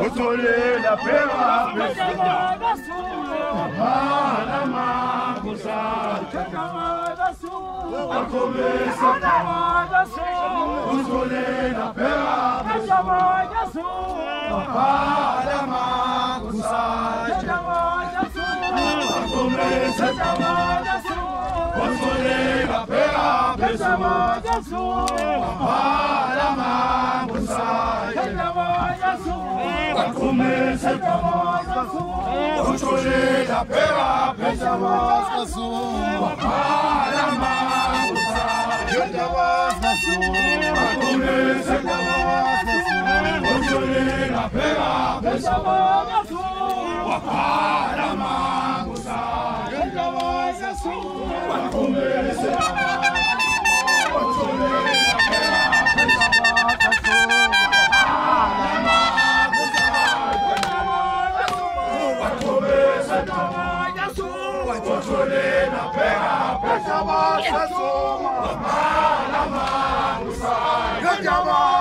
Otole la pera Pala makusa Akomesa Otole la pera Pala makusa Akomesa Otole la pera Pala makusa Começa a controle da pera, peja vasca sua, para magusa, peja vasca sua, começa a controle da pera, peja vasca sua, para magusa, peja vasca sua, começa a controle da pera, peja vasca sua. Controle na pega, peja vasca sua, para magusa, peja vasca